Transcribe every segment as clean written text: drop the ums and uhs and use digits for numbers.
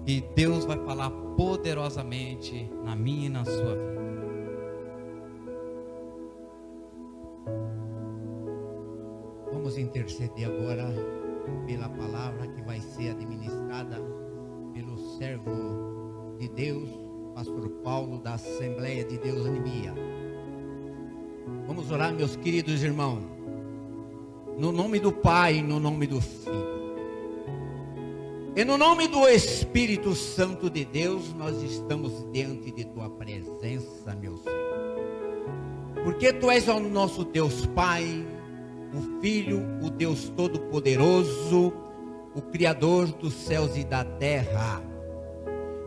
que Deus vai falar poderosamente na minha e na sua vida. Vamos interceder agora pela palavra que vai ser administrada pelo servo de Deus, pastor Paulo, da Assembleia de Deus Anemia. Vamos orar, meus queridos irmãos, no nome do Pai, no nome do Filho e no nome do Espírito Santo de Deus. Nós estamos diante de tua presença, meu Senhor, porque tu és o nosso Deus Pai, o Filho, o Deus Todo-Poderoso, o Criador dos céus e da terra.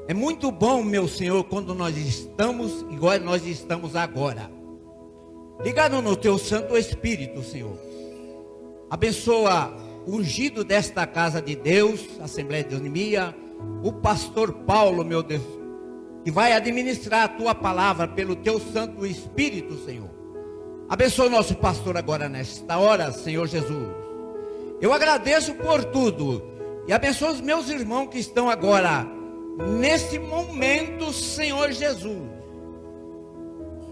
É muito bom, meu Senhor, quando nós estamos igual nós estamos agora, ligado no teu Santo Espírito, Senhor. Abençoa o ungido desta casa de Deus, Assembleia de Deus Anemia, o pastor Paulo, meu Deus, que vai administrar a tua palavra pelo teu Santo Espírito, Senhor. Abençoa o nosso pastor agora nesta hora, Senhor Jesus. Eu agradeço por tudo e abençoa os meus irmãos que estão agora nesse momento, Senhor Jesus,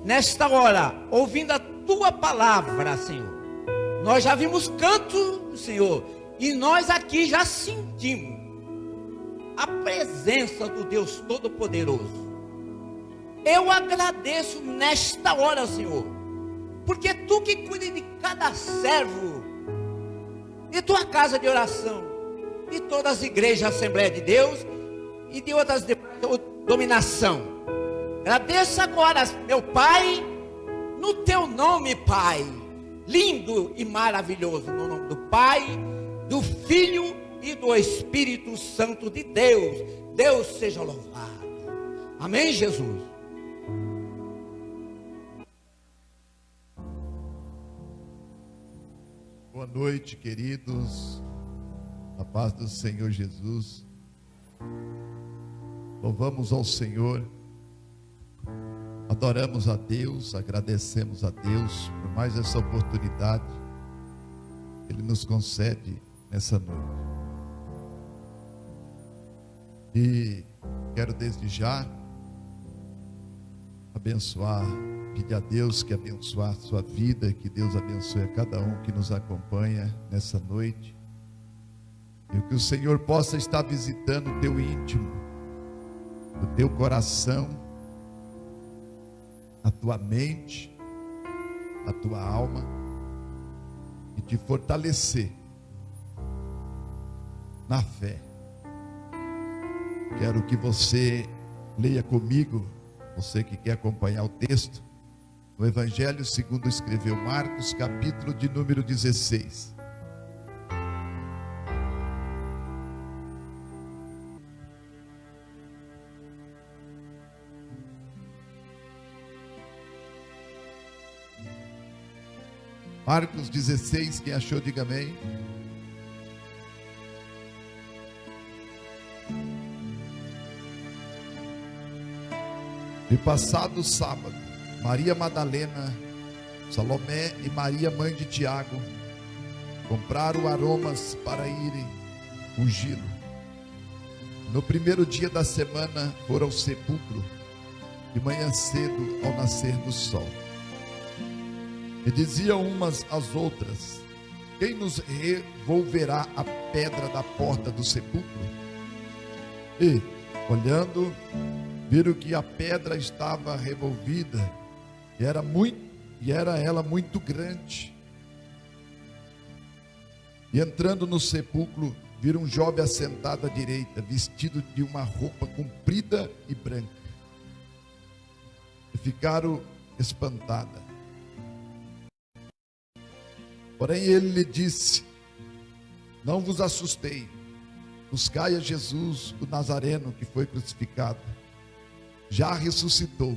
nesta hora, ouvindo a tua palavra, Senhor. Nós já vimos canto, Senhor, e nós aqui já sentimos a presença do Deus Todo-Poderoso. Eu agradeço nesta hora, Senhor, porque tu que cuida de cada servo, de tua casa de oração, de todas as igrejas, Assembleia de Deus e de outras dominação. Agradeço agora, meu Pai, no teu nome, Pai, lindo e maravilhoso, no nome do Pai, do Filho e do Espírito Santo de Deus. Deus seja louvado. Amém, Jesus. Boa noite, queridos, a paz do Senhor Jesus. Louvamos ao Senhor, adoramos a Deus, agradecemos a Deus por mais essa oportunidade que Ele nos concede nessa noite. E quero desde já abençoar, pedir a Deus que abençoe a sua vida, que Deus abençoe a cada um que nos acompanha nessa noite, e que o Senhor possa estar visitando o teu íntimo, o teu coração, a tua mente, a tua alma, e te fortalecer na fé. Quero que você leia comigo, você que quer acompanhar o texto, no Evangelho segundo escreveu Marcos, capítulo de número 16. Marcos 16, quem achou, diga amém. E passado o sábado, Maria Madalena, Salomé e Maria, mãe de Tiago, compraram aromas para irem ungí-lo. No primeiro dia da semana foram ao sepulcro, de manhã cedo, ao nascer do sol. E diziam umas às outras: quem nos revolverá a pedra da porta do sepulcro? E, olhando, viram que a pedra estava revolvida, e era ela muito grande. E entrando no sepulcro, viram um jovem assentado à direita, vestido de uma roupa comprida e branca. E ficaram espantadas. Porém ele lhe disse: não vos assustei, buscai a Jesus, o Nazareno, que foi crucificado. Já ressuscitou,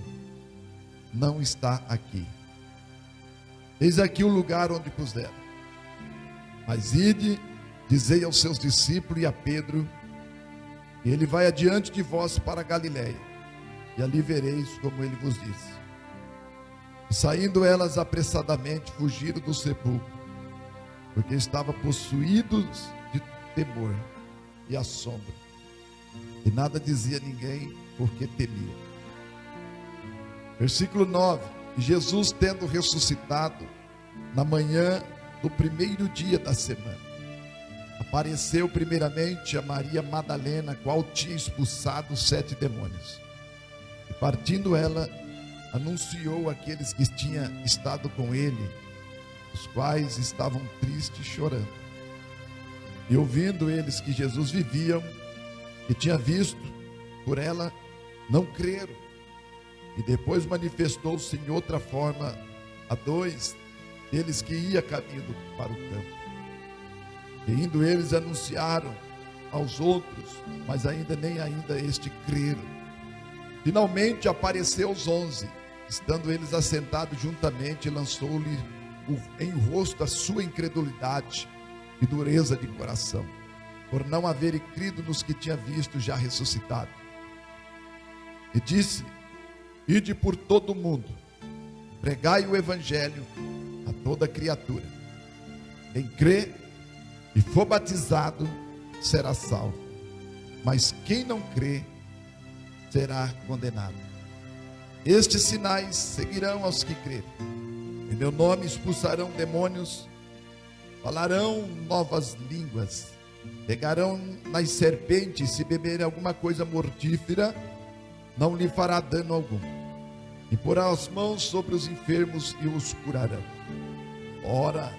não está aqui. Eis aqui o lugar onde puseram. Mas ide, dizei aos seus discípulos e a Pedro, que ele vai adiante de vós para a Galiléia, e ali vereis como ele vos disse. E saindo elas apressadamente, fugiram do sepulcro, porque estavam possuídos de temor e assombro. e nada dizia a ninguém, porque temia. Versículo 9: E Jesus, tendo ressuscitado, na manhã do primeiro dia da semana, apareceu primeiramente a Maria Madalena, qual tinha expulsado 7 demônios. E partindo ela, anunciou àqueles que tinham estado com ele, os quais estavam tristes, chorando. E ouvindo eles que Jesus viviam, que tinha visto por ela, não creram. E depois manifestou-se em outra forma a 2 deles que ia caminho para o campo. E indo eles anunciaram aos outros, mas nem ainda este creram. Finalmente apareceu aos 11, estando eles assentados juntamente, lançou-lhe em rosto a sua incredulidade e dureza de coração, por não haverem crido nos que tinha visto já ressuscitado. E disse: Ide por todo o mundo, pregai o evangelho a toda criatura. Quem crê e for batizado será salvo, mas quem não crê será condenado. Estes sinais seguirão aos que crerem. Em meu nome expulsarão demônios, falarão novas línguas, pegarão nas serpentes, se beberem alguma coisa mortífera, não lhe fará dano algum. E porão as mãos sobre os enfermos e os curarão. Ora,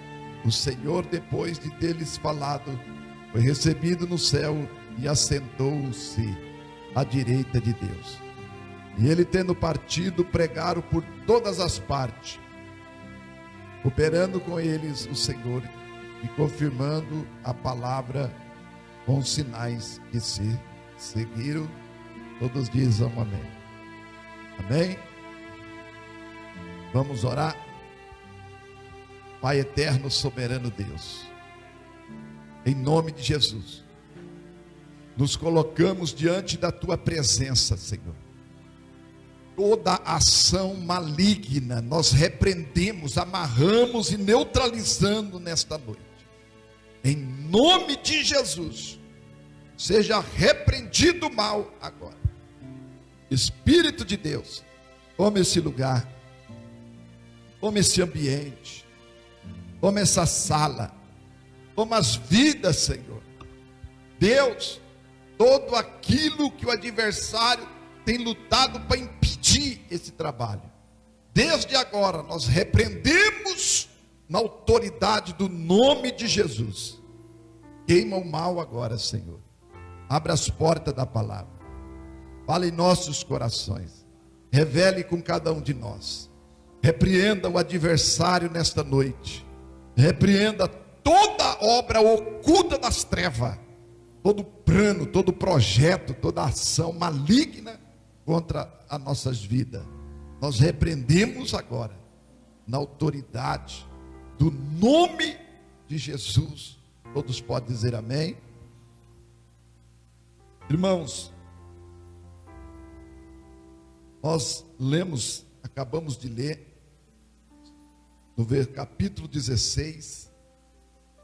o Senhor, depois de ter-lhes falado, foi recebido no céu e assentou-se à direita de Deus. E ele, tendo partido, pregaram por todas as partes, operando com eles o Senhor e confirmando a palavra com os sinais que se seguiram. Todos dizem amém. Amém? Vamos orar. Pai eterno, soberano Deus, em nome de Jesus, nos colocamos diante da tua presença, Senhor. Toda ação maligna nós repreendemos, amarramos e neutralizando nesta noite. Em nome de Jesus, seja repreendido o mal agora. Espírito de Deus, tome esse lugar, tome esse ambiente, tome essa sala, tome as vidas, Senhor. Deus, todo aquilo que o adversário tem lutado para impedir esse trabalho, desde agora nós repreendemos na autoridade do nome de Jesus. Queima o mal agora, Senhor. Abra as portas da palavra, fale em nossos corações, revele com cada um de nós, repreenda o adversário nesta noite, repreenda toda obra oculta das trevas, todo plano, todo projeto, toda ação maligna contra as nossas vidas. Nós repreendemos agora, na autoridade do nome de Jesus. Todos podem dizer amém. Irmãos, nós lemos, acabamos de ler, no capítulo 16,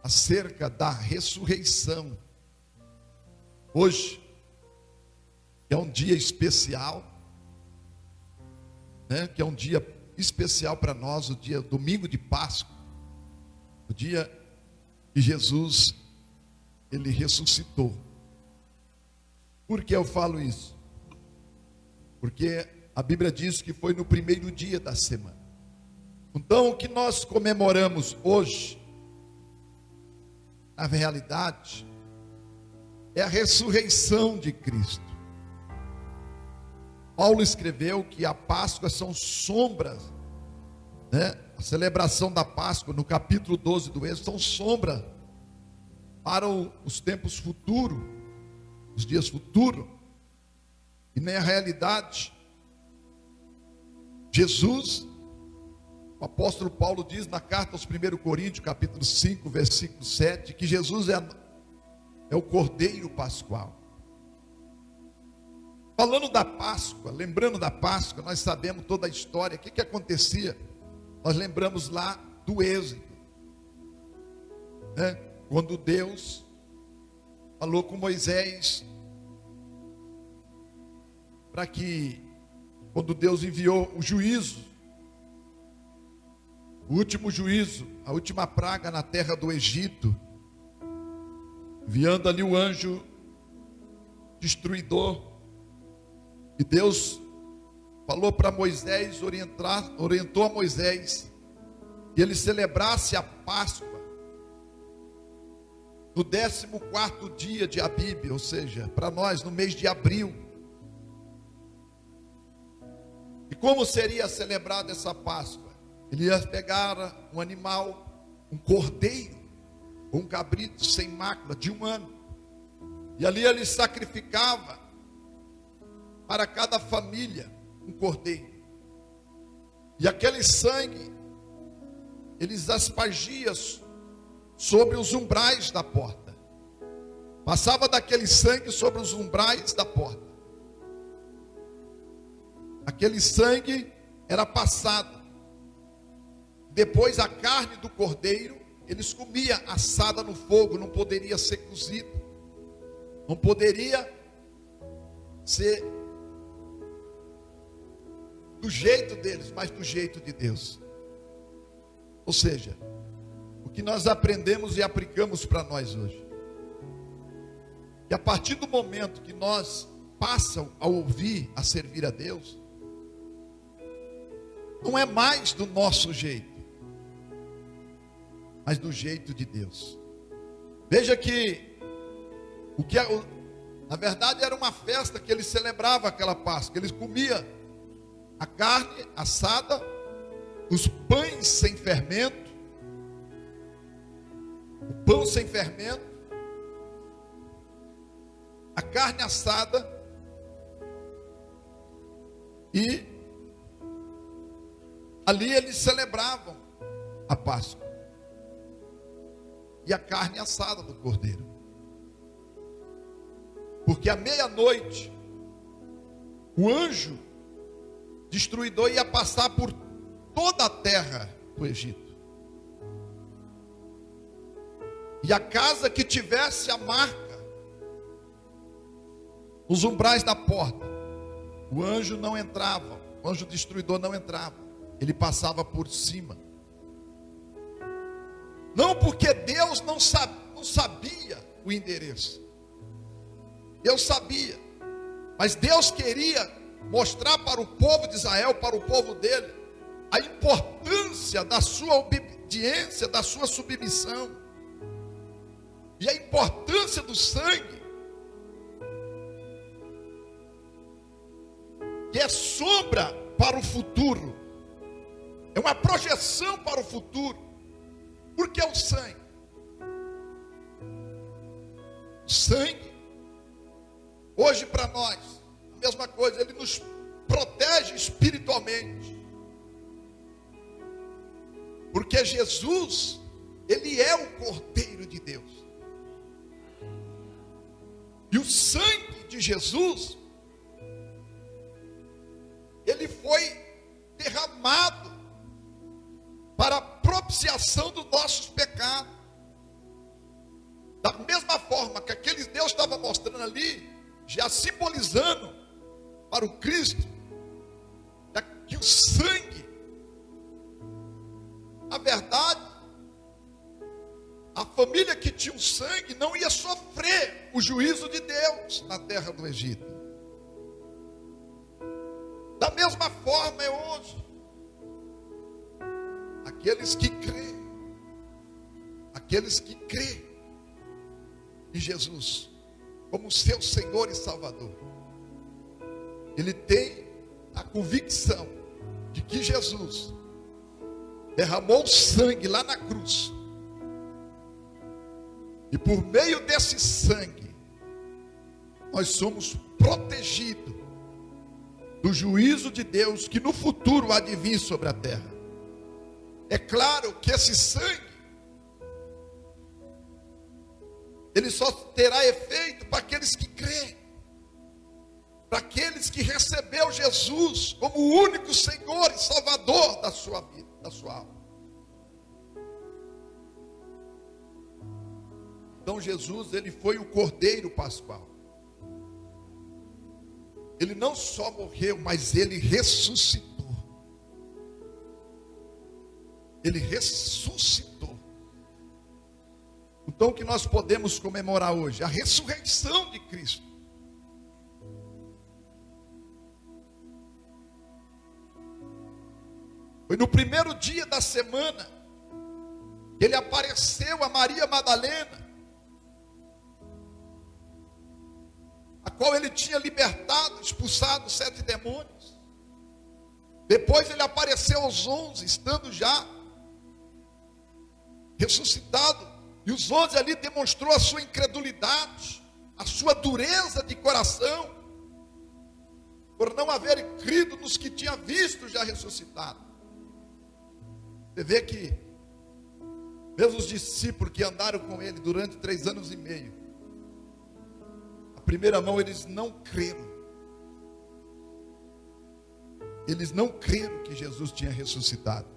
acerca da ressurreição. Hoje é um dia especial, né? Que é um dia especial para nós, o dia domingo de Páscoa, o dia que Jesus ele ressuscitou. Por que eu falo isso? Porque a Bíblia diz que foi no primeiro dia da semana. Então, o que nós comemoramos hoje, na realidade, é a ressurreição de Cristo. Paulo escreveu que a Páscoa são sombras, né? A celebração da Páscoa, no capítulo 12 do Êxodo, são sombras para os tempos futuros, os dias futuros. E na realidade, Jesus, o apóstolo Paulo diz na carta aos 1 Coríntios, capítulo 5, versículo 7, que Jesus é o Cordeiro Pascual. Falando da Páscoa, lembrando da Páscoa, nós sabemos toda a história. O que acontecia? Nós lembramos lá do Êxodo, né? Quando Deus falou com Moisés, para que, quando Deus enviou o juízo, o último juízo, a última praga na terra do Egito, enviando ali o anjo destruidor, e Deus falou para Moisés, orientou a Moisés, que ele celebrasse a Páscoa no 14º dia de Abíb, ou seja, para nós no mês de abril. E como seria celebrada essa Páscoa? Ele ia pegar um animal, um cordeiro, ou um cabrito sem mácula, de 1 ano, e ali ele sacrificava para cada família um cordeiro, e aquele sangue eles aspergiam sobre os umbrais da porta, passava daquele sangue sobre os umbrais da porta, aquele sangue era passado, depois a carne do cordeiro eles comiam assada no fogo, não poderia ser cozida, não poderia ser do jeito deles, mas do jeito de Deus. Ou seja, o que nós aprendemos e aplicamos para nós hoje, que a partir do momento que nós passam a ouvir, a servir a Deus, não é mais do nosso jeito, mas do jeito de Deus. Veja que na verdade era uma festa que eles celebravam aquela Páscoa. Eles comiam a carne assada, os pães sem fermento, o pão sem fermento, a carne assada, e ali eles celebravam a Páscoa e a carne assada do cordeiro, porque à meia-noite o anjo destruidor ia passar por toda a terra do Egito, e a casa que tivesse a marca nos umbrais da porta, o anjo não entrava, o anjo destruidor não entrava, ele passava por cima. Não porque Deus não sabia o endereço, Deus sabia, mas Deus queria mostrar para o povo de Israel, para o povo dele, a importância da sua obediência, da sua submissão, e a importância do sangue, que é sombra para o futuro, é uma projeção para o futuro. Por que o sangue? O sangue, hoje para nós, a mesma coisa, ele nos protege espiritualmente, porque Jesus, ele é o Cordeiro de Deus, e o sangue de Jesus, ele foi derramado para a propiciação dos nossos pecados. Da mesma forma que aqueles Deus estava mostrando ali, já simbolizando para o Cristo, que o sangue, na verdade, a família que tinha o sangue não ia sofrer o juízo de Deus na terra do Egito. Da mesma forma é hoje. Aqueles que crêem em Jesus como seu Senhor e Salvador, ele tem a convicção de que Jesus derramou sangue lá na cruz, e por meio desse sangue nós somos protegidos do juízo de Deus que no futuro há de vir sobre a terra. É claro que esse sangue, ele só terá efeito para aqueles que creem, para aqueles que receberam Jesus como o único Senhor e Salvador da sua vida, da sua alma. Então Jesus, ele foi o Cordeiro Pascual. ele não só morreu, mas ele ressuscitou. Ele ressuscitou. Então o que nós podemos comemorar hoje? A ressurreição de Cristo. Foi no primeiro dia da semana que ele apareceu a Maria Madalena, a qual ele tinha libertado, expulsado 7 demônios. Depois ele apareceu aos 11, estando já ressuscitado. E os 11 ali demonstrou a sua incredulidade, a sua dureza de coração, por não haver crido nos que tinha visto já ressuscitado. Você vê que mesmo os discípulos que andaram com ele durante 3 anos e meio, à primeira mão eles não creram. Eles não creram que Jesus tinha ressuscitado,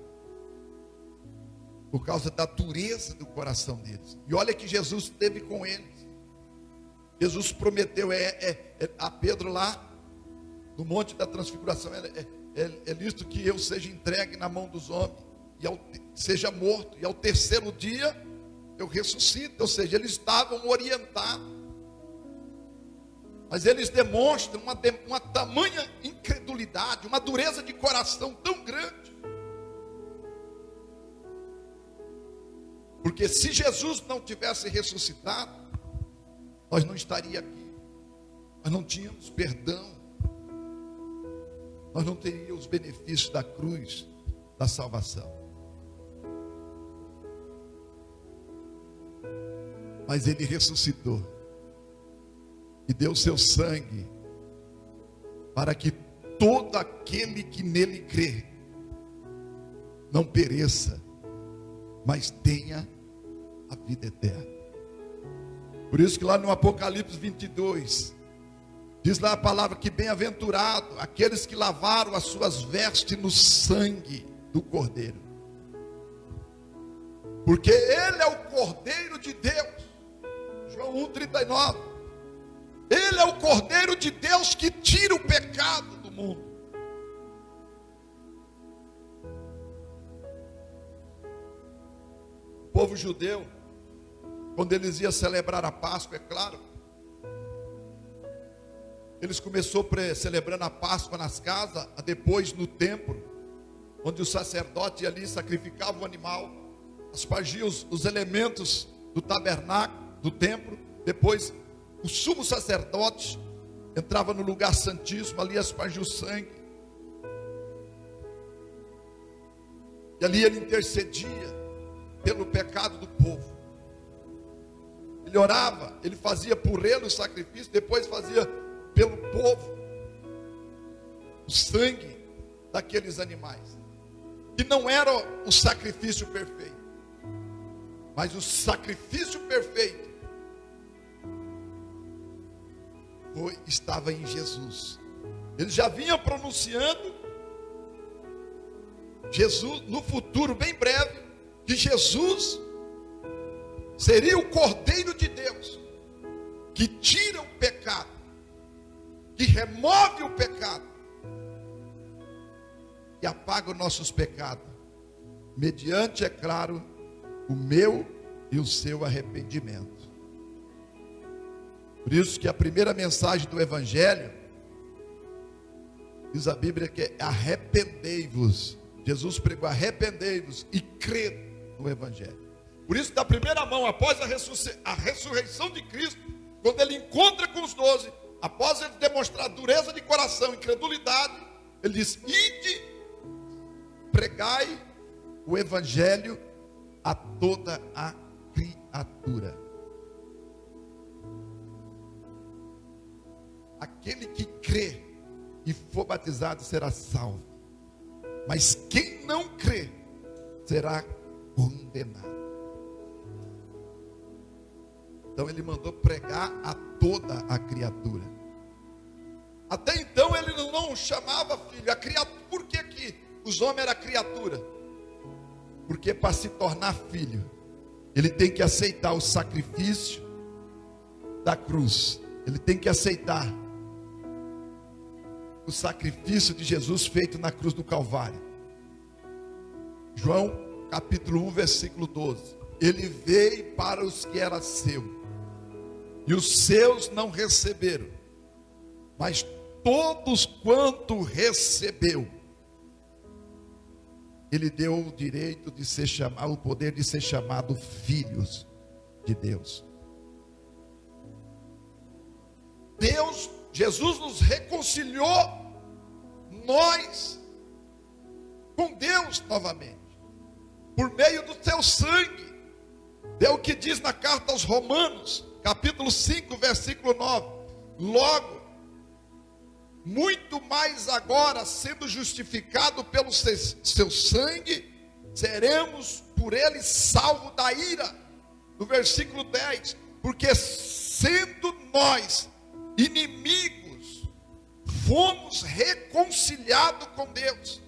por causa da dureza do coração deles. E olha que Jesus esteve com eles. Jesus prometeu a Pedro lá no Monte da Transfiguração: é lícito que eu seja entregue na mão dos homens, e seja morto, e ao terceiro dia eu ressuscito. Ou seja, eles estavam orientados, mas eles demonstram uma tamanha incredulidade, uma dureza de coração tão grande. Porque se Jesus não tivesse ressuscitado, nós não estaríamos aqui, nós não tínhamos perdão, nós não teríamos os benefícios da cruz, da salvação. Mas ele ressuscitou e deu seu sangue para que todo aquele que nele crê não pereça, mas tenha a vida eterna. Por isso que lá no Apocalipse 22 diz lá a palavra que bem-aventurado aqueles que lavaram as suas vestes no sangue do Cordeiro, porque ele é o Cordeiro de Deus. João 1,39. Ele é o Cordeiro de Deus que tira o pecado do mundo. O povo judeu, quando eles iam celebrar a Páscoa, é claro, eles começaram celebrando a Páscoa nas casas, depois no templo, onde o sacerdote ali sacrificava o animal, aspergia os elementos do tabernáculo, do templo. Depois o sumo sacerdote entrava no lugar santíssimo, ali aspergia o sangue, e ali ele intercedia pelo pecado do povo. Ele orava, ele fazia por ele o sacrifício, depois fazia pelo povo o sangue daqueles animais, que não era o sacrifício perfeito, mas o sacrifício perfeito estava em Jesus. Ele já vinha pronunciando Jesus no futuro bem breve, que Jesus seria o Cordeiro de Deus, que tira o pecado, que remove o pecado e apaga os nossos pecados, mediante, é claro, o meu e o seu arrependimento. Por isso que a primeira mensagem do Evangelho, diz a Bíblia, que é arrependei-vos. Jesus pregou: arrependei-vos e crede no Evangelho. Por isso, da primeira mão, após a ressurreição de Cristo, quando ele encontra com os 12, após ele demonstrar dureza de coração, incredulidade, ele diz: ide, pregai o Evangelho a toda a criatura. Aquele que crê e for batizado será salvo, mas quem não crê será condenado. Então ele mandou pregar a toda a criatura. Até então ele não chamava filho, a criatura. Por que os homens eram criatura? Porque para se tornar filho, ele tem que aceitar o sacrifício da cruz. Ele tem que aceitar o sacrifício de Jesus feito na cruz do Calvário. João capítulo 1, versículo 12. Ele veio para os que era seu, e os seus não receberam, mas todos quanto recebeu, ele deu o direito de ser chamado, o poder de ser chamado filhos de Deus. Jesus nos reconciliou, nós, com Deus novamente, por meio do seu sangue. É o que diz na carta aos Romanos, capítulo 5, versículo 9. Logo, muito mais agora, sendo justificado pelo seu sangue, seremos por ele salvos da ira. No versículo 10, porque sendo nós inimigos, fomos reconciliados com Deus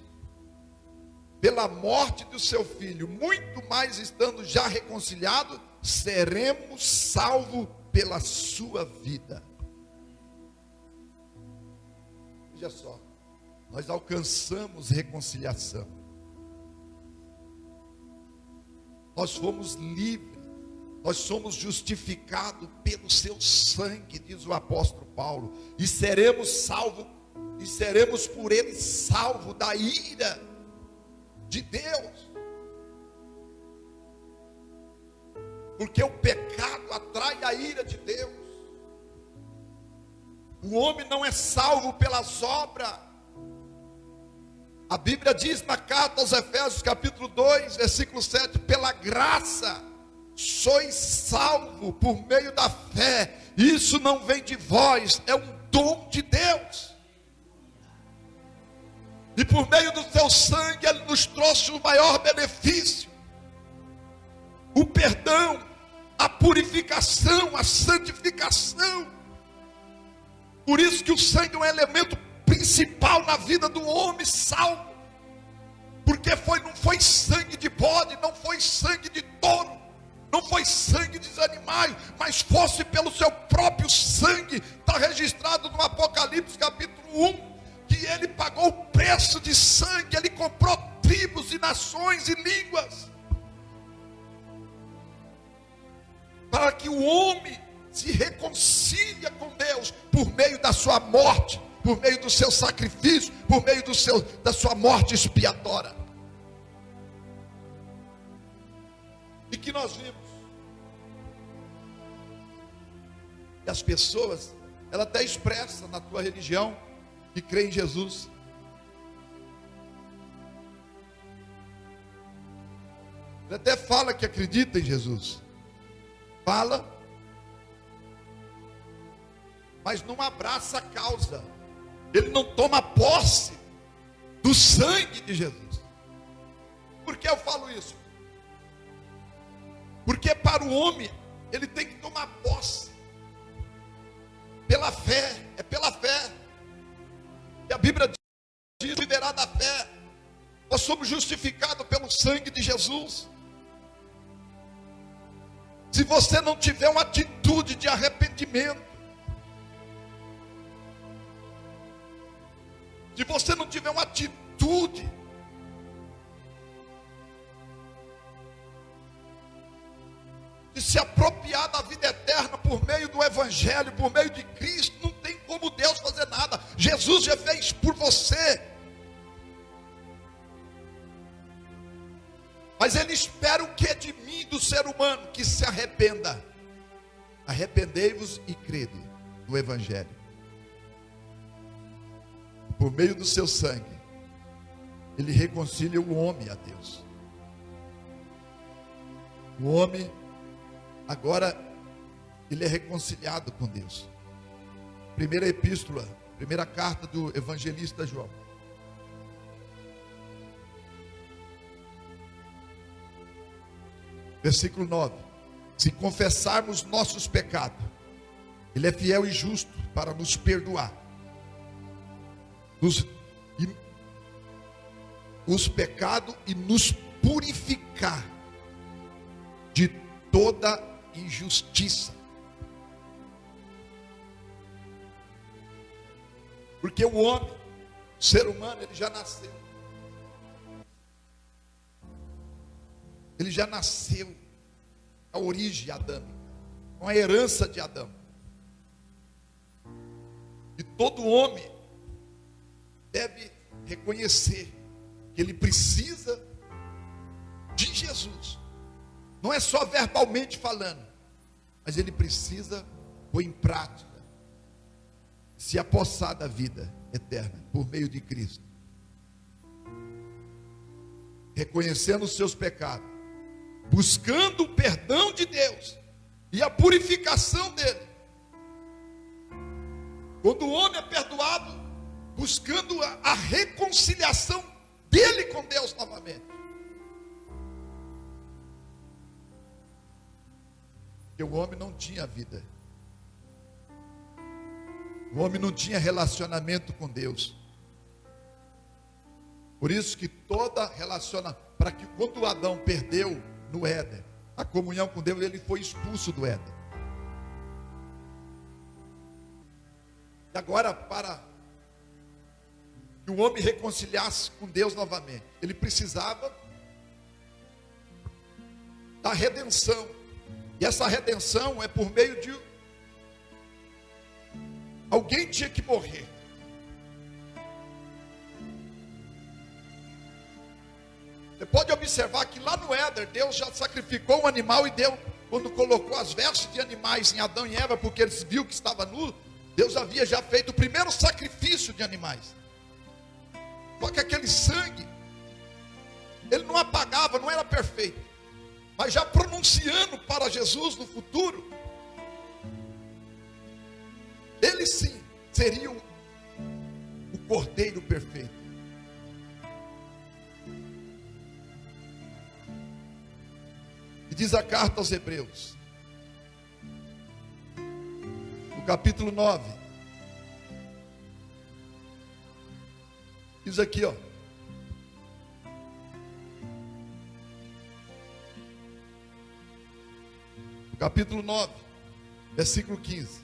pela morte do seu filho. Muito mais estando já reconciliados, seremos salvos pela sua vida. Veja só, nós alcançamos reconciliação, nós fomos livres, nós somos justificados pelo seu sangue, diz o apóstolo Paulo, e seremos salvos, e seremos por ele salvos da ira de Deus, porque o pecado atrai a ira de Deus. O homem não é salvo pelas obras. A Bíblia diz na carta aos Efésios capítulo 2, versículo 7, pela graça sois salvo por meio da fé. Isso não vem de vós, é um dom de Deus. E por meio do seu sangue ele nos trouxe o maior benefício: o perdão, a purificação, a santificação. Por isso que o sangue é um elemento principal na vida do homem salvo. Porque não foi sangue de bode, não foi sangue de touro, não foi sangue dos animais, mas fosse pelo seu próprio sangue. Está registrado no Apocalipse capítulo 1, que ele pagou o preço de sangue, ele comprou tribos e nações e línguas, para que o homem se reconcilia com Deus por meio da sua morte, por meio do seu sacrifício, por meio da sua morte expiatória. E que nós vimos que as pessoas, ela até expressa na tua religião que crê em Jesus, ele até fala que acredita em Jesus, fala, mas não abraça a causa, ele não toma posse do sangue de Jesus. Por que eu falo isso? Porque para o homem, ele tem que tomar posse, pela fé, é pela fé, e a Bíblia diz, viverá da fé. Nós somos justificados pelo sangue de Jesus. Se você não tiver uma atitude de arrependimento, se você não tiver uma atitude de se apropriar da vida eterna por meio do Evangelho, por meio de Cristo, não tem como Deus fazer nada. Jesus já fez por você, mas Ele espera o que de mim, do ser humano? Que se arrependa. Arrependei-vos e crede no Evangelho. Por meio do seu sangue, Ele reconcilia o homem a Deus. O homem, agora, ele é reconciliado com Deus. Primeira epístola, primeira carta do evangelista João. Versículo 9. Se confessarmos nossos pecados, Ele é fiel e justo para nos perdoar os pecados e nos purificar de toda injustiça. Porque o homem, O ser humano, ele já nasceu. Ele já nasceu. A origem adâmica, com a herança de Adão. E todo homem deve reconhecer que ele precisa de Jesus. Não é só verbalmente falando, mas ele precisa pôr em prática, se apossar da vida eterna por meio de Cristo, reconhecendo os seus pecados, buscando o perdão de Deus e a purificação dele. Quando o homem é perdoado, buscando a reconciliação dele com Deus novamente. Porque o homem não tinha vida. O homem não tinha relacionamento com Deus. Por isso que toda para que quando Adão perdeu no Éden a comunhão com Deus, ele foi expulso do Éden. E agora, para que o homem reconciliasse com Deus novamente, ele precisava da redenção. E essa redenção é por meio de alguém tinha que morrer. Você pode observar que lá no Éden, Deus já sacrificou um animal e deu, quando colocou as vestes de animais em Adão e Eva, porque eles viram que estava nu, Deus havia já feito o primeiro sacrifício de animais. Só que aquele sangue, ele não apagava, não era perfeito. Mas já pronunciando para Jesus no futuro, ele sim seria o cordeiro perfeito. E diz a carta aos Hebreus, no capítulo 9, diz aqui, ó. No capítulo 9, versículo 15.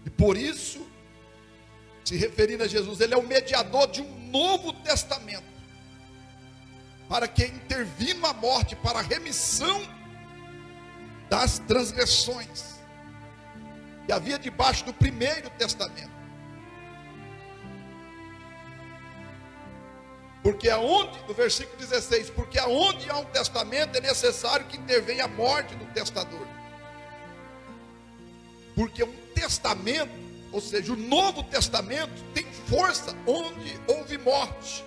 E por isso, se referindo a Jesus, ele é o mediador de um novo testamento, para que intervindo a morte para a remissão das transgressões que havia debaixo do primeiro testamento. Porque aonde, no versículo 16, porque aonde há um testamento é necessário que intervenha a morte do testador. Porque um testamento, ou seja, o Novo Testamento, tem força onde houve morte.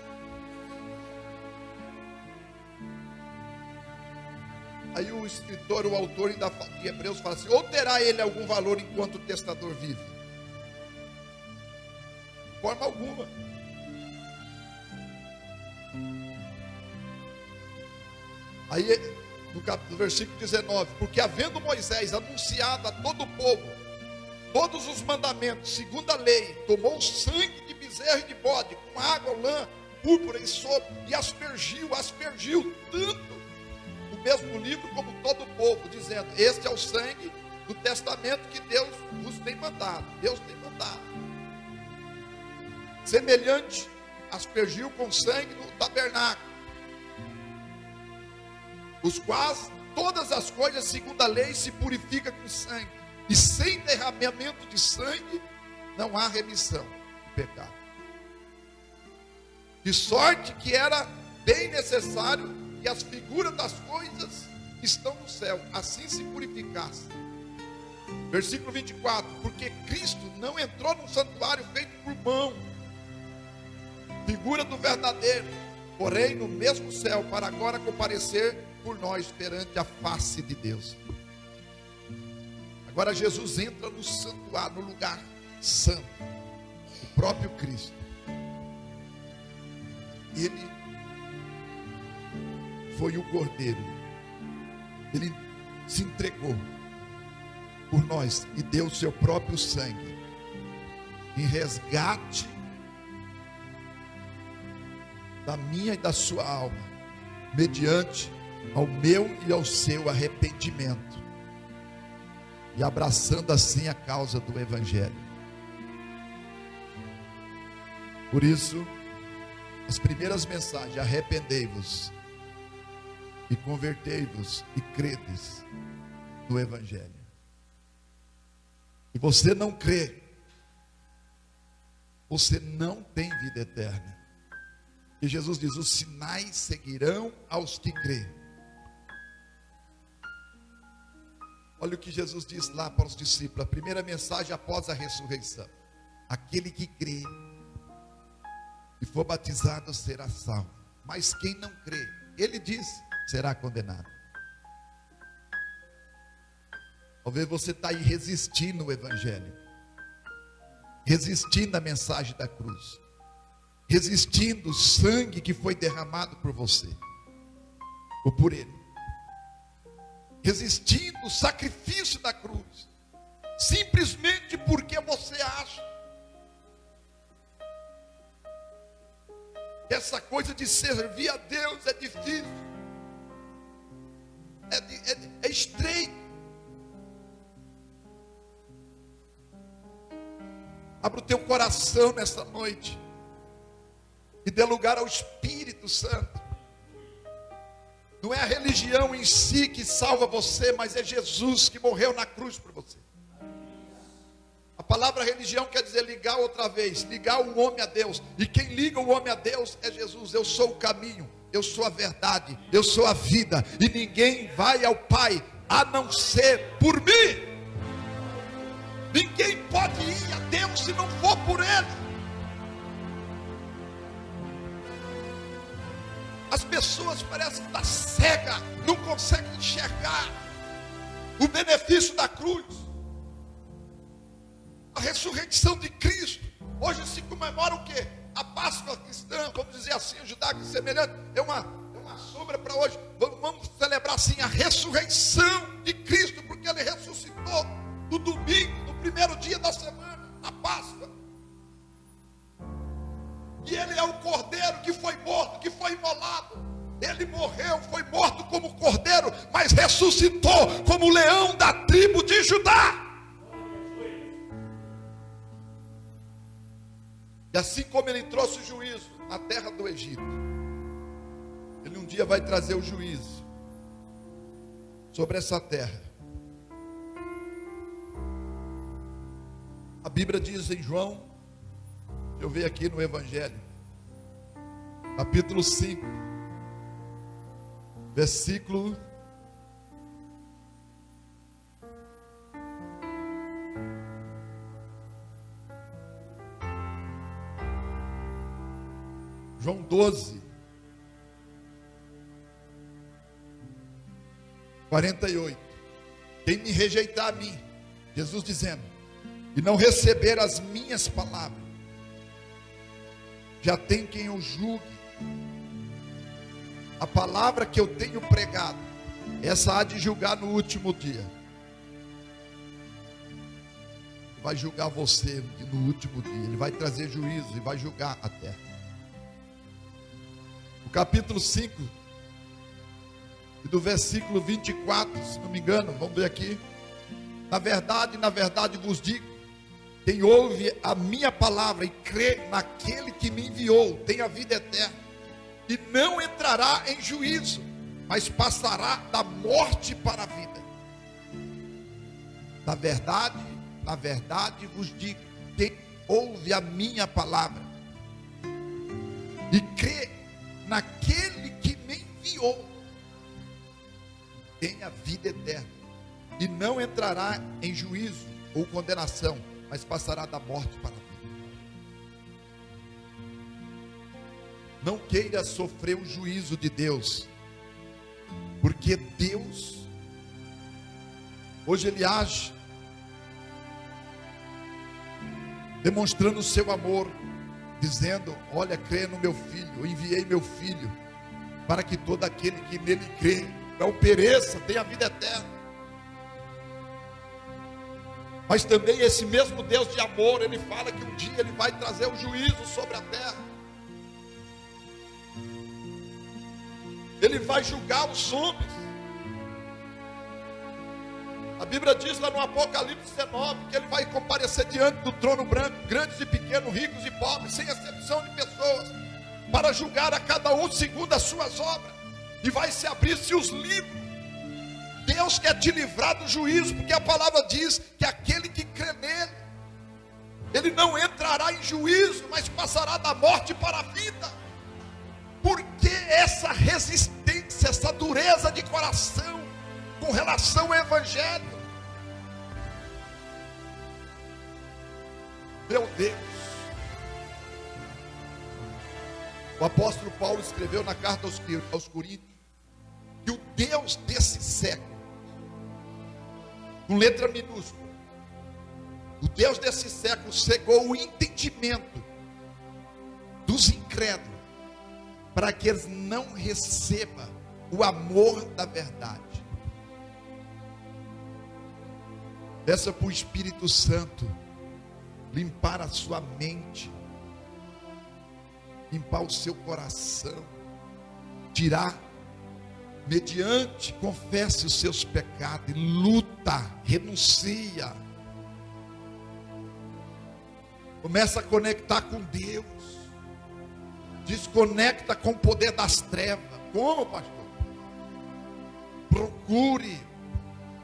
Aí o escritor, o autor de Hebreus fala assim: ou terá ele algum valor enquanto o testador vive? De forma alguma. Aí no versículo 19, porque havendo Moisés anunciado a todo o povo todos os mandamentos segundo a lei, tomou o sangue de bezerro e de bode com água, lã, púrpura e sopo, e aspergiu tanto o mesmo livro como todo o povo, dizendo: este é o sangue do testamento que Deus vos tem mandado. Deus tem mandado. Semelhante, aspergiu com sangue no tabernáculo, os quais todas as coisas segundo a lei se purificam com sangue, e sem derramamento de sangue não há remissão do pecado. De sorte que era bem necessário que as figuras das coisas que estão no céu assim se purificassem. Versículo 24: porque Cristo não entrou num santuário feito por mão, figura do verdadeiro, porém no mesmo céu, para agora comparecer por nós perante a face de Deus. Agora Jesus entra no santuário, no lugar santo, o próprio Cristo. Ele foi o Cordeiro, ele se entregou por nós e deu o seu próprio sangue em resgate da minha e da sua alma, mediante ao meu e ao seu arrependimento, e abraçando assim a causa do Evangelho. Por isso, as primeiras mensagens: arrependei-vos e convertei-vos e credes no Evangelho. Se você não crê, você não tem vida eterna. E Jesus diz: os sinais seguirão aos que crêem. Olha o que Jesus diz lá para os discípulos, a primeira mensagem após a ressurreição: aquele que crê e for batizado será salvo, mas quem não crê, ele diz, será condenado. Talvez você está aí resistindo ao Evangelho, resistindo à mensagem da cruz, resistindo ao sangue que foi derramado por você, ou por ele, resistindo ao sacrifício da cruz, simplesmente porque você acha que essa coisa de servir a Deus é difícil, é estreito. Abra o teu coração nesta noite e dê lugar ao Espírito Santo. Não é a religião em si que salva você, mas é Jesus que morreu na cruz por você. A palavra religião quer dizer ligar outra vez, ligar o homem a Deus. E quem liga o homem a Deus é Jesus. Eu sou o caminho, eu sou a verdade, eu sou a vida, e ninguém vai ao Pai a não ser por mim. Ninguém pode ir a Deus se não for por Ele. As pessoas parecem estar cegas, não conseguem enxergar o benefício da cruz, a ressurreição de Cristo. Hoje se comemora o quê? A Páscoa cristã, vamos dizer assim, o judaico semelhante, é uma sombra para hoje. Vamos celebrar assim a ressurreição de Cristo, porque Ele ressuscitou no domingo, no primeiro dia da semana, na Páscoa. E Ele é o Cordeiro que foi morto, que foi imolado. Ele morreu, foi morto como Cordeiro, mas ressuscitou como leão da tribo de Judá. E assim como Ele trouxe o juízo na terra do Egito, Ele um dia vai trazer o juízo sobre essa terra. A Bíblia diz em João, eu vejo aqui no Evangelho, capítulo 5, versículo 12, 48. Quem me rejeitar a mim, Jesus dizendo, e não receber as minhas palavras, já tem quem o julgue. A palavra que eu tenho pregado, essa há de julgar no último dia. Vai julgar você no último dia. Ele vai trazer juízo e vai julgar a terra. O capítulo 5, e do versículo 24, se não me engano, vamos ver aqui. Na verdade vos digo, quem ouve a minha palavra e crê naquele que me enviou, tem a vida eterna, e não entrará em juízo, mas passará da morte para a vida. Na verdade vos digo, quem ouve a minha palavra e crê naquele que me enviou, tem a vida eterna, e não entrará em juízo ou condenação, mas passará da morte para a vida. Não queira sofrer o juízo de Deus, porque Deus, hoje Ele age, demonstrando o seu amor, dizendo, olha, crê no meu filho, eu enviei meu filho, para que todo aquele que nele crê, não pereça, tenha a vida eterna. Mas também esse mesmo Deus de amor, Ele fala que um dia Ele vai trazer o juízo sobre a terra. Ele vai julgar os homens. A Bíblia diz lá no Apocalipse 19 que ele vai comparecer diante do trono branco, grandes e pequenos, ricos e pobres, sem exceção de pessoas, para julgar a cada um segundo as suas obras, e vai se abrir-se os livros. Deus quer te livrar do juízo, porque a palavra diz que aquele que crê nele, ele não entrará em juízo, mas passará da morte para a vida. Por que essa resistência, essa dureza de coração com relação ao Evangelho? Meu Deus. O apóstolo Paulo escreveu na carta aos Coríntios que o Deus desse século, com letra minúscula, o Deus desse século cegou o entendimento dos incrédulos, para que eles não recebam o amor da verdade. Peça para o Espírito Santo limpar a sua mente, limpar o seu coração, tirar, mediante, confesse os seus pecados, e luta, renuncia, começa a conectar com Deus, desconecta com o poder das trevas. Como, pastor? Procure.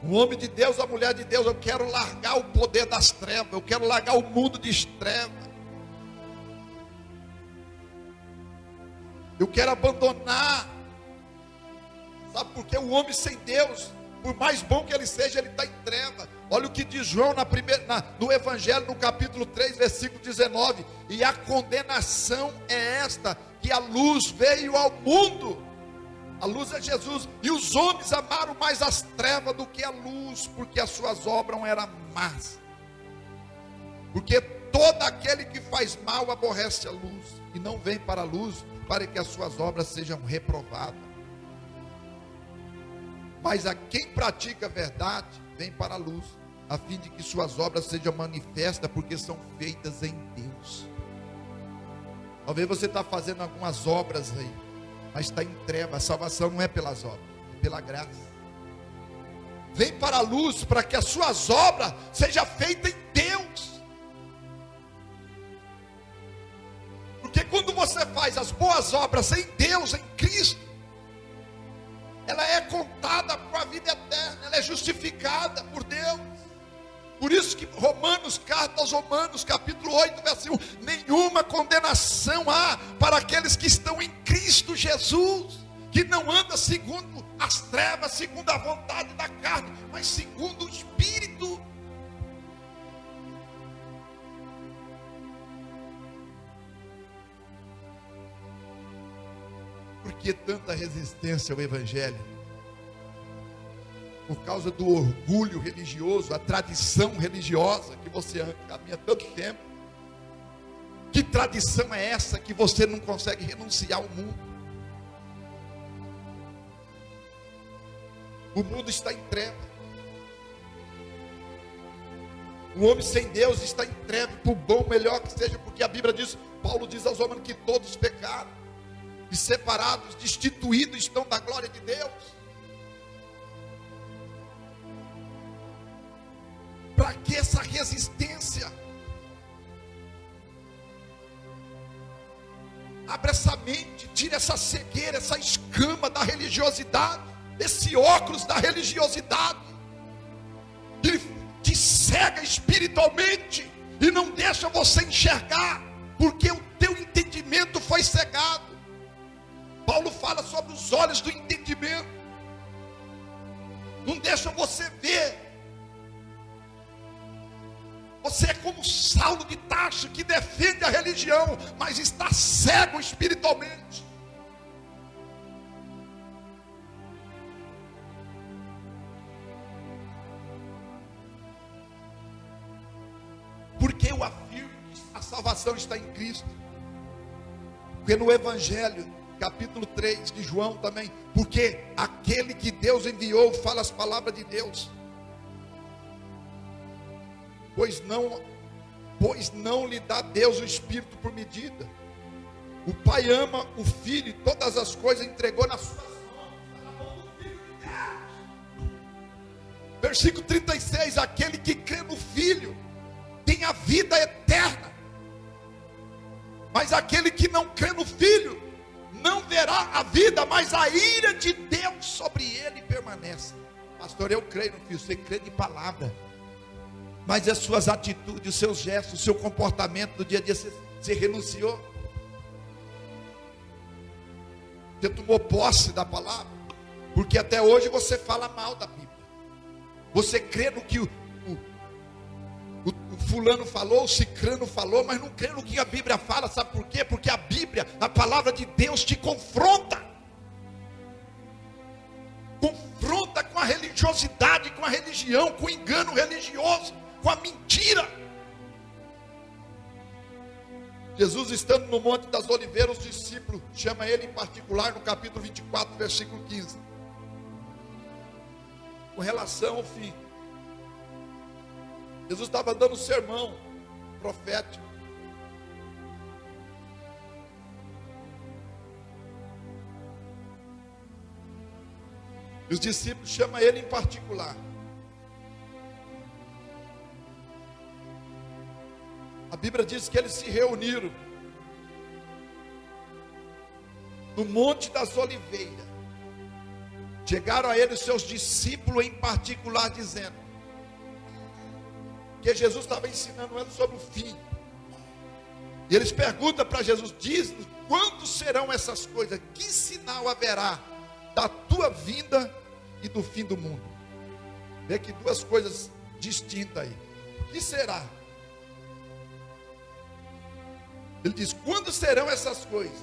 O homem de Deus, a mulher de Deus, eu quero largar o poder das trevas, eu quero largar o mundo de trevas, eu quero abandonar. Sabe por quê? O homem sem Deus, por mais bom que ele seja, ele está em treva. Olha o que diz João no Evangelho, no capítulo 3, versículo 19: e a condenação é esta, que a luz veio ao mundo. A luz é Jesus, e os homens amaram mais as trevas do que a luz, porque as suas obras eram más. Porque todo aquele que faz mal aborrece a luz, e não vem para a luz, para que as suas obras sejam reprovadas. Mas a quem pratica a verdade, vem para a luz, a fim de que suas obras sejam manifestas, porque são feitas em Deus. Talvez você está fazendo algumas obras aí, mas está em treva. A salvação não é pelas obras, é pela graça. Vem para a luz, para que as suas obras sejam feitas em Deus. Porque quando você faz as boas obras em Deus, em Cristo, ela é contada para a vida eterna, ela é justificada por Deus. Por isso que carta aos Romanos, capítulo 8, versículo 1: nenhuma condenação há para aqueles que estão em Cristo Jesus, que não anda segundo as trevas, segundo a vontade da carne, mas segundo o Espírito. Por que tanta resistência ao Evangelho? Por causa do orgulho religioso, a tradição religiosa que você caminha tanto tempo. Que tradição é essa que você não consegue renunciar ao mundo? O mundo está em treva. O homem sem Deus está em treva, por bom, melhor que seja, porque a Bíblia diz, Paulo diz aos Romanos, que todos pecaram, e separados, destituídos estão da glória de Deus. Para que essa resistência? Abra essa mente, tira essa cegueira, essa escama da religiosidade, esse óculos da religiosidade, que te cega espiritualmente e não deixa você enxergar, porque o teu entendimento foi cegado. Paulo fala sobre os olhos do entendimento, não deixa você ver. Você é como Saulo de Tarso, que defende a religião, mas está cego espiritualmente. Porque eu afirmo que a salvação está em Cristo. Porque no Evangelho, capítulo 3 de João também, porque aquele que Deus enviou fala as palavras de Deus. Pois não lhe dá Deus o Espírito por medida. O Pai ama o Filho, e todas as coisas entregou nas suas mãos, na mão do Filho de Deus. Versículo 36, aquele que crê no Filho tem a vida eterna, mas aquele que não crê no Filho não verá a vida, mas a ira de Deus sobre ele permanece. Pastor, eu creio no Filho, você crê de palavra, mas as suas atitudes, os seus gestos, o seu comportamento do dia a dia, você renunciou, você tomou posse da palavra, porque até hoje você fala mal da Bíblia, você crê no que o fulano falou, o cicrano falou, mas não crê no que a Bíblia fala. Sabe por quê? Porque a Bíblia, a palavra de Deus te confronta com a religiosidade, com a religião, com o engano religioso, com a mentira. Jesus, estando no Monte das Oliveiras, os discípulos chama ele em particular no capítulo 24, versículo 15, com relação ao fim. Jesus estava dando um sermão profético. E os discípulos chamam ele em particular. A Bíblia diz que eles se reuniram no Monte das Oliveiras. Chegaram a ele os seus discípulos em particular, dizendo que Jesus estava ensinando eles sobre o fim. E eles perguntam para Jesus: diz-nos, quando serão essas coisas? Que sinal haverá da tua vinda e do fim do mundo? Vê que duas coisas distintas aí. O que será? Ele diz: quando serão essas coisas?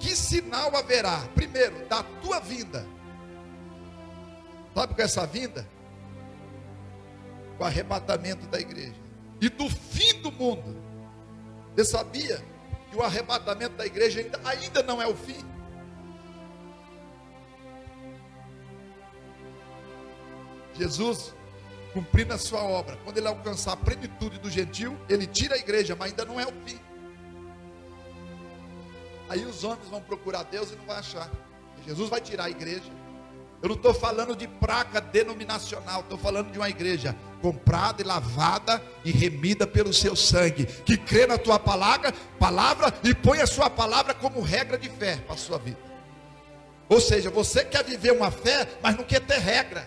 Que sinal haverá? Primeiro, da tua vinda. Sabe com essa vinda? O arrebatamento da igreja. E do fim do mundo. Você sabia que o arrebatamento da igreja ainda não é o fim? Jesus, cumprindo a sua obra, quando ele alcançar a plenitude do gentil, ele tira a igreja, mas ainda não é o fim. Aí os homens vão procurar Deus e não vão achar. Jesus vai tirar a igreja. Eu não estou falando de placa denominacional, estou falando de uma igreja comprada e lavada e remida pelo seu sangue, que crê na tua palavra e põe a sua palavra como regra de fé para a sua vida. Ou seja, você quer viver uma fé, mas não quer ter regra,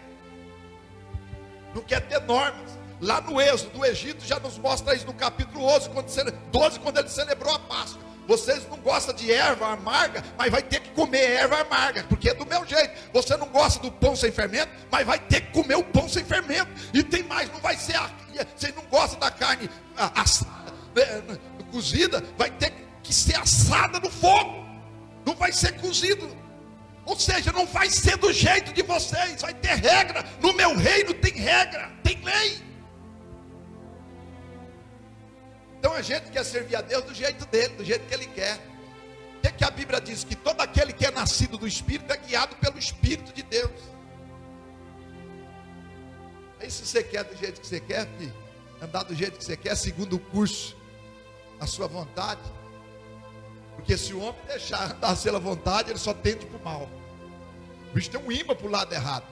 não quer ter normas. Lá no Êxodo, do Egito, já nos mostra isso no capítulo 12, quando ele celebrou a Páscoa. Vocês não gostam de erva amarga, mas vai ter que comer erva amarga, porque é do meu jeito. Você não gosta do pão sem fermento, mas vai ter que comer o pão sem fermento. E tem mais, não vai ser, vocês não gostam da carne assada, cozida, vai ter que ser assada no fogo, não vai ser cozido. Ou seja, não vai ser do jeito de vocês, vai ter regra. No meu reino tem regra, tem lei. Então a gente quer servir a Deus do jeito dele, do jeito que ele quer. O que a Bíblia diz? Que todo aquele que é nascido do Espírito é guiado pelo Espírito de Deus. Aí se você quer do jeito que você quer, filho, andar do jeito que você quer, segundo o curso, a sua vontade. Porque se o homem deixar andar pela vontade, ele só tende para o mal. O bicho tem um imã para o lado errado.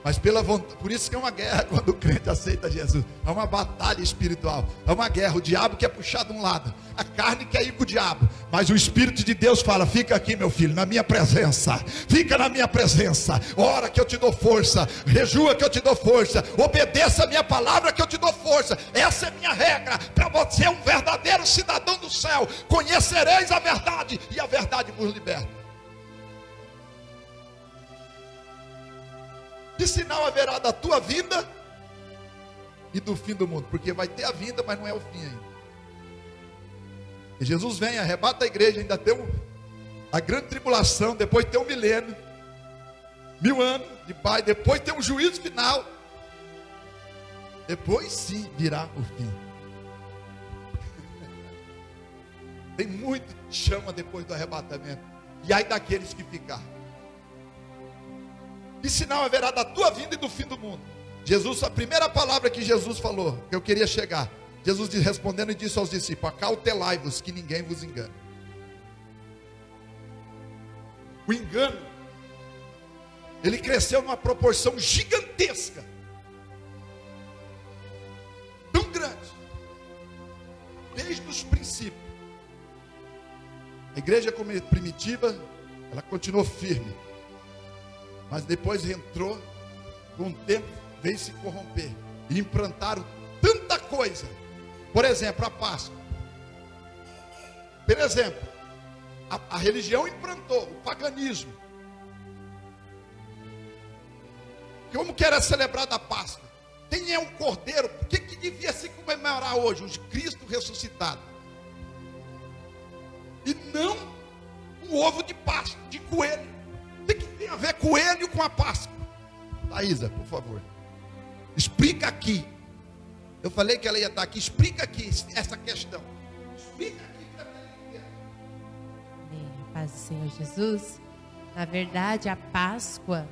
Mas pela vontade, por isso que é uma guerra quando o crente aceita Jesus. É uma batalha espiritual, é uma guerra. O diabo quer puxar de um lado, a carne quer ir com o diabo, mas o Espírito de Deus fala: fica aqui, meu filho, na minha presença. Fica na minha presença, ora que eu te dou força, jejua que eu te dou força, obedeça a minha palavra que eu te dou força. Essa é minha regra, para você ser um verdadeiro cidadão do céu. Conhecereis a verdade, e a verdade vos liberta. Que sinal haverá da tua vinda e do fim do mundo? Porque vai ter a vinda, mas não é o fim ainda. E Jesus vem, arrebata a igreja, ainda tem a grande tribulação, depois tem o milênio, 1000 anos de paz, depois tem um juízo final, depois sim virá o fim. Tem muito chama depois do arrebatamento. E aí daqueles que ficar. Que sinal haverá da tua vinda e do fim do mundo? Jesus, a primeira palavra que Jesus falou, que eu queria chegar, Jesus respondendo e disse aos discípulos: acautelai-vos que ninguém vos engane. O engano, ele cresceu numa proporção gigantesca desde os princípios. A igreja primitiva, ela continuou firme. Mas depois entrou, com o tempo, veio se corromper. E implantaram tanta coisa. Por exemplo, a Páscoa. Por exemplo, a religião implantou o paganismo. Como que era celebrada a Páscoa? Quem é o cordeiro? Por que devia se comemorar hoje? O Cristo ressuscitado. E não um ovo de Páscoa, de coelho. O que tem a ver coelho com a Páscoa? Thaísa, por favor. Explica aqui. Eu falei que ela ia estar aqui. Explica aqui essa questão. Explica aqui para mim. Amém. A paz do Senhor Jesus. Na verdade, a Páscoa,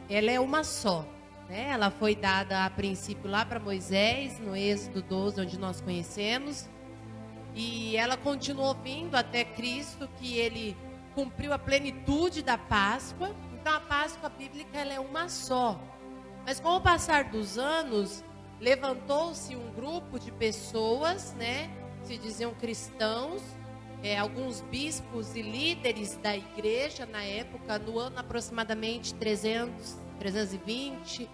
ela é uma só, né? Ela foi dada a princípio lá para Moisés, no Êxodo 12, onde nós conhecemos. E ela continuou vindo até Cristo, que ele cumpriu a plenitude da Páscoa. Então a Páscoa bíblica, ela é uma só. Mas com o passar dos anos, levantou-se um grupo de pessoas, né? Se diziam cristãos, alguns bispos e líderes da igreja na época, no ano aproximadamente 320,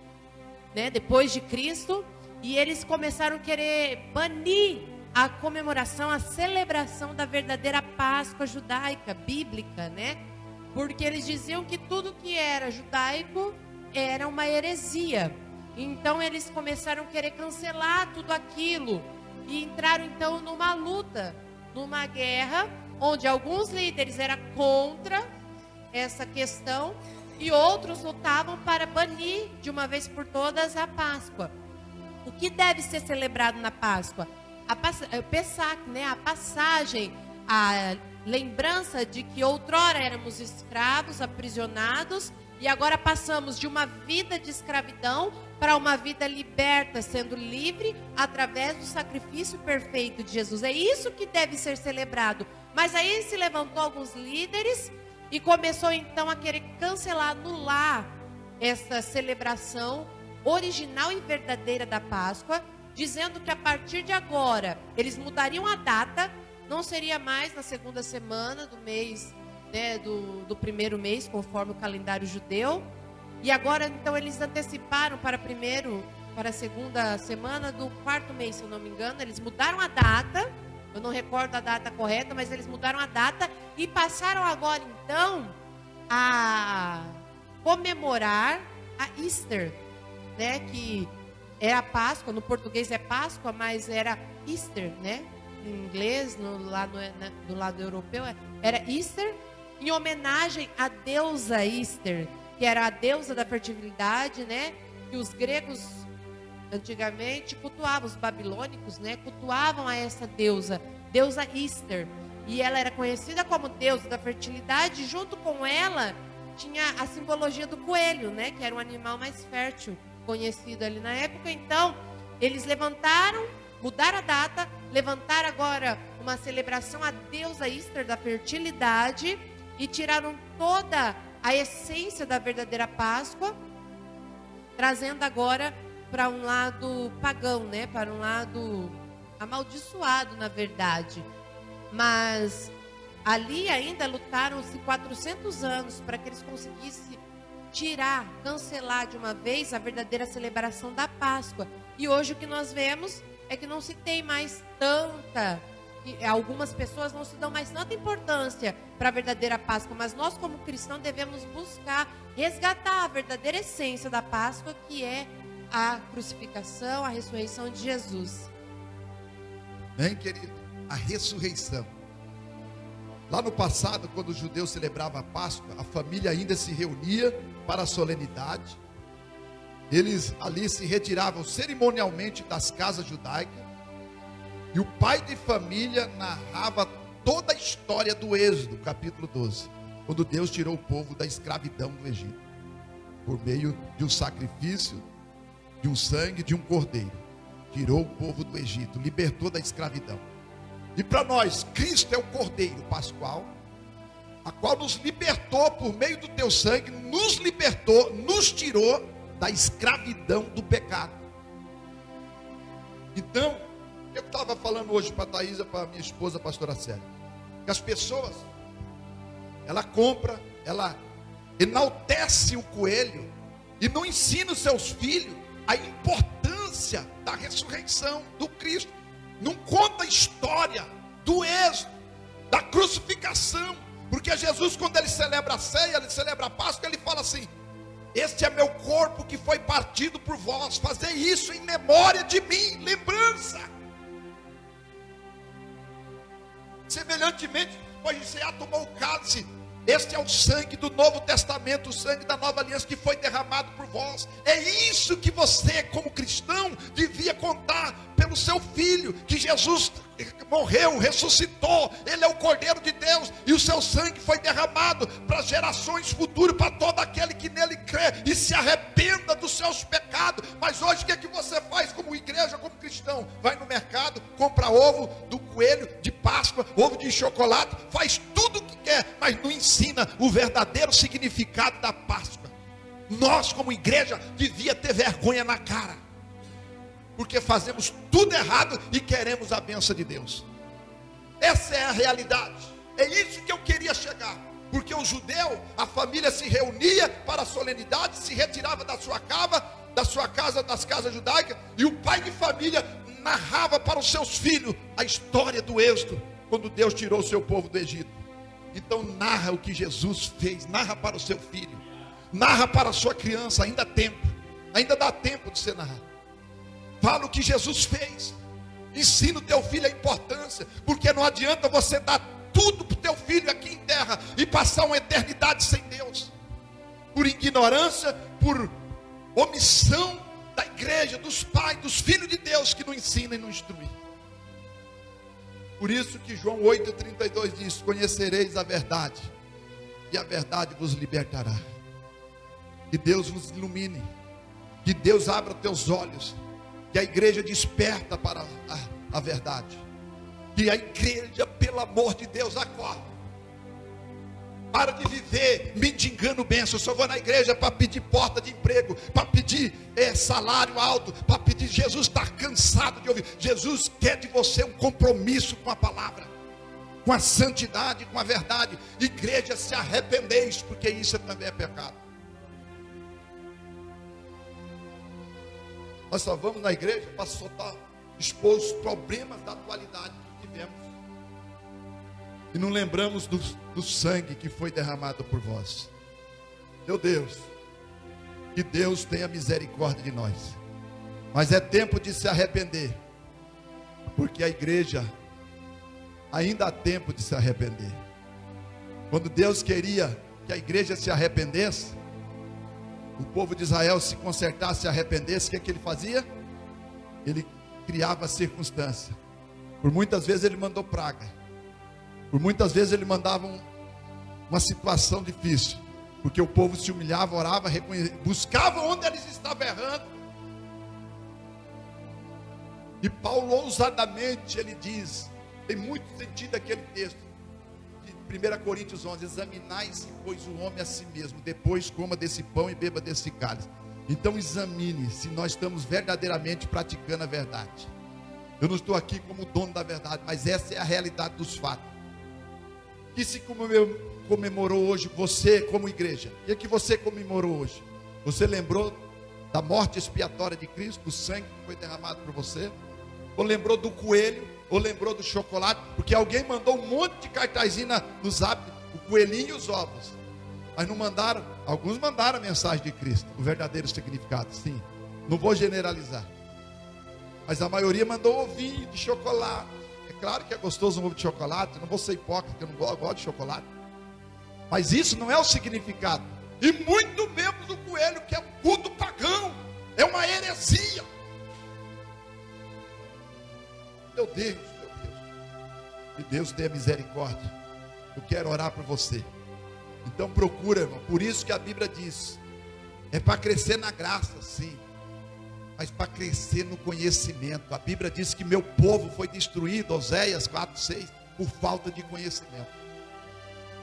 né, depois de Cristo, e eles começaram a querer banir a comemoração, a celebração da verdadeira Páscoa judaica, bíblica, né? Porque eles diziam que tudo que era judaico era uma heresia. Então eles começaram a querer cancelar tudo aquilo e entraram então numa luta, numa guerra, onde alguns líderes eram contra essa questão e outros lutavam para banir de uma vez por todas a Páscoa. O que deve ser celebrado na Páscoa? O Pessach, né? A passagem, a lembrança de que outrora éramos escravos, aprisionados, e agora passamos de uma vida de escravidão para uma vida liberta, sendo livre através do sacrifício perfeito de Jesus. É isso que deve ser celebrado. Mas aí se levantou alguns líderes e começou então a querer cancelar, anular essa celebração original e verdadeira da Páscoa, dizendo que a partir de agora eles mudariam a data, não seria mais na segunda semana do mês, né, do primeiro mês, conforme o calendário judeu. E agora então eles anteciparam para a segunda semana do quarto mês, se eu não me engano. Eles mudaram a data, eu não recordo a data correta, mas eles mudaram a data e passaram agora então a comemorar a Easter, né, que era a Páscoa, no português é Páscoa, mas era Easter, né? Em inglês, do lado europeu, era Easter, em homenagem à deusa Easter, que era a deusa da fertilidade, né? Que os gregos antigamente cultuavam, os babilônicos, né? Cultuavam a essa deusa Easter. E ela era conhecida como deusa da fertilidade. Junto com ela tinha a simbologia do coelho, né? Que era um animal mais fértil, conhecido ali na época. Então, eles mudaram a data, levantaram agora uma celebração à deusa Easter da fertilidade e tiraram toda a essência da verdadeira Páscoa, trazendo agora para um lado pagão, né? Para um lado amaldiçoado, na verdade. Mas ali ainda lutaram-se 400 anos para que eles conseguissem cancelar de uma vez a verdadeira celebração da Páscoa. E hoje o que nós vemos é que não se tem mais algumas pessoas não se dão mais tanta importância para a verdadeira Páscoa, mas nós como cristãos devemos buscar resgatar a verdadeira essência da Páscoa, que é a crucificação, a ressurreição de Jesus. Bem, querido, a ressurreição. Lá no passado, quando os judeus celebravam a Páscoa, a família ainda se reunia para a solenidade. Eles ali se retiravam cerimonialmente das casas judaicas. E o pai de família narrava toda a história do Êxodo, capítulo 12. Quando Deus tirou o povo da escravidão do Egito. Por meio de um sacrifício, de um sangue, de um cordeiro. Tirou o povo do Egito, libertou da escravidão. E para nós, Cristo é o cordeiro pascual, a qual nos libertou por meio do teu sangue, nos libertou, nos tirou da escravidão do pecado. Então, Eu estava falando hoje para a Thaisa, para a minha esposa, a pastora Célia, que as pessoas, ela compra, ela enaltece o coelho e não ensina os seus filhos a importância da ressurreição do Cristo. Não conta a história do êxodo, da crucificação. Porque Jesus, quando ele celebra a ceia, ele celebra a Páscoa, ele fala assim: este é meu corpo que foi partido por vós, fazei isso em memória de mim, lembrança. Semelhantemente, depois de tomou o cálice, este é o sangue do Novo Testamento, o sangue da nova aliança que foi derramado por vós. É isso que você, como cristão, devia contar pelo seu filho, que Jesus morreu, ressuscitou, ele é o Cordeiro de Deus, e o seu sangue foi derramado para gerações futuras, para todo aquele que nele crê e se arrependa dos seus pecados. Mas hoje o que é que você faz como igreja, como cristão? Vai no mercado, compra ovo do coelho de Páscoa, ovo de chocolate, faz tudo o que quer, mas não ensina o verdadeiro significado da Páscoa. Nós como igreja devia ter vergonha na cara, porque fazemos tudo errado e queremos a bênção de Deus. Essa é a realidade. É isso que eu queria chegar. Porque o judeu, a família se reunia para a solenidade, se retirava da sua casa, das casas judaicas, e o pai de família narrava para os seus filhos a história do êxodo, quando Deus tirou o seu povo do Egito. Então narra o que Jesus fez, narra para o seu filho, narra para a sua criança. Ainda dá tempo de você narrar. Fala o que Jesus fez. Ensina o teu filho a importância. Porque não adianta você dar tudo para o teu filho aqui em terra e passar uma eternidade sem Deus, por ignorância, por omissão da igreja, dos pais, dos filhos de Deus, que não ensinam e não instruem. Por isso que João 8,32 diz: conhecereis a verdade, e a verdade vos libertará. Que Deus vos ilumine, que Deus abra teus olhos, que a igreja desperta para a verdade, que a igreja, pelo amor de Deus, acorda. Para de viver mendigando bênção. Eu só vou na igreja para pedir porta de emprego, para pedir salário alto, para pedir. Jesus está cansado de ouvir. Jesus quer de você um compromisso com a palavra, com a santidade, com a verdade. Igreja, se arrependeis, porque isso também é pecado. Nós só vamos na igreja para soltar, expor os problemas da atualidade que tivemos. E não lembramos do sangue que foi derramado por vós. Meu Deus, que Deus tenha misericórdia de nós. Mas é tempo de se arrepender, porque a igreja ainda há tempo de se arrepender. Quando Deus queria que a igreja se arrependesse, o povo de Israel se consertasse, se arrependesse, o que ele fazia? Ele criava circunstância. Por muitas vezes ele mandou praga, por muitas vezes ele mandava uma situação difícil, porque o povo se humilhava, orava, buscava onde eles estavam errando. E Paulo ousadamente ele diz, tem muito sentido aquele texto de 1 Coríntios 11: examinai-se, pois, o homem a si mesmo, depois coma desse pão e beba desse cálice. Então examine se nós estamos verdadeiramente praticando a verdade. Eu não estou aqui como dono da verdade, mas essa é a realidade dos fatos. Que se comemorou hoje, você como igreja? O que você comemorou hoje? Você lembrou da morte expiatória de Cristo, do sangue que foi derramado por você? Ou lembrou do coelho? Ou lembrou do chocolate? Porque alguém mandou um monte de cartazinho no zap, o coelhinho e os ovos. Mas não mandaram. Alguns mandaram a mensagem de Cristo, o verdadeiro significado. Sim, não vou generalizar, mas a maioria mandou ovinho de chocolate. É claro que é gostoso um ovo de chocolate. Não vou ser hipócrita, que eu não gosto de chocolate, mas isso não é o significado. E muito menos o coelho, que é um culto pagão, é uma heresia. Meu Deus, que Deus tenha misericórdia. Eu quero orar por você. Então procura, irmão. Por isso que a Bíblia diz, é para crescer na graça, sim, mas para crescer no conhecimento. A Bíblia diz que meu povo foi destruído, Oséias 4:6, por falta de conhecimento.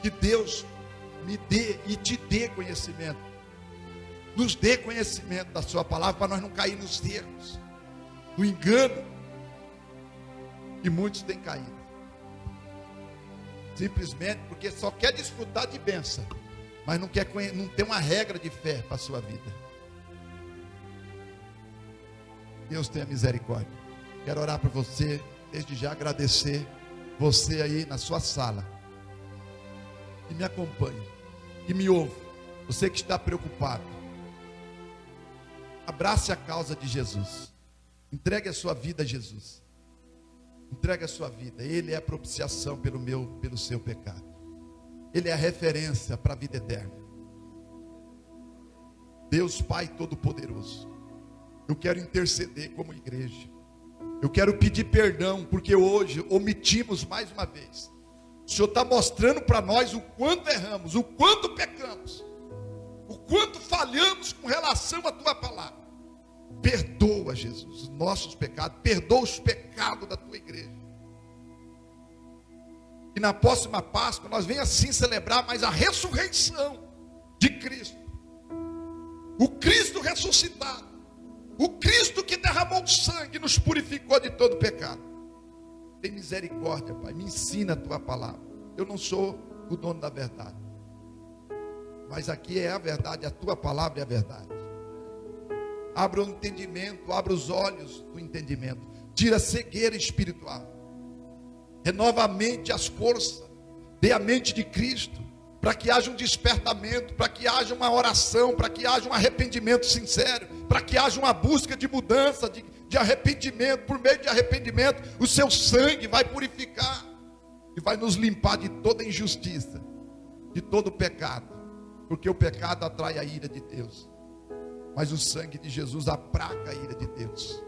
Que Deus me dê e te dê conhecimento, nos dê conhecimento da sua palavra, para nós não cair nos erros, no engano. E muitos têm caído. Simplesmente porque só quer desfrutar de bênção, mas não tem uma regra de fé para a sua vida. Deus tenha misericórdia. Quero orar por você, desde já agradecer você aí na sua sala, que me acompanha, que me ouve, você que está preocupado. Abrace a causa de Jesus. Entregue a sua vida a Jesus. Entregue a sua vida. Ele é a propiciação pelo seu pecado. Ele é a referência para a vida eterna. Deus Pai Todo-Poderoso, eu quero interceder como igreja. Eu quero pedir perdão, porque hoje omitimos mais uma vez. O Senhor está mostrando para nós o quanto erramos, o quanto pecamos, o quanto falhamos com relação à Tua palavra. Perdoa, Jesus, os nossos pecados, perdoa os pecados da Tua igreja. E na próxima Páscoa nós venhamos assim celebrar mais a ressurreição de Cristo. O Cristo ressuscitado. O Cristo que derramou sangue e nos purificou de todo pecado. Tem misericórdia, Pai, me ensina a Tua palavra. Eu não sou o dono da verdade, mas aqui é a verdade, a Tua palavra é a verdade. Abra o entendimento, abra os olhos do entendimento. Tira a cegueira espiritual. Renova a mente, as forças. Dê a mente de Cristo, para que haja um despertamento, para que haja uma oração, para que haja um arrependimento sincero, para que haja uma busca de mudança, de arrependimento. Por meio de arrependimento, o seu sangue vai purificar e vai nos limpar de toda injustiça, de todo pecado, porque o pecado atrai a ira de Deus. Mas o sangue de Jesus aplaca a ira de Deus,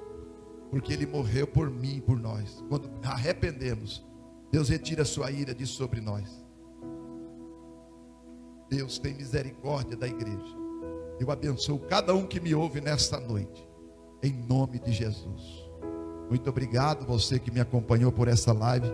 porque Ele morreu por mim e por nós. Quando arrependemos, Deus retira a sua ira de sobre nós. Deus tem misericórdia da igreja. Eu abençoo cada um que me ouve nesta noite, em nome de Jesus. Muito obrigado você que me acompanhou por essa live.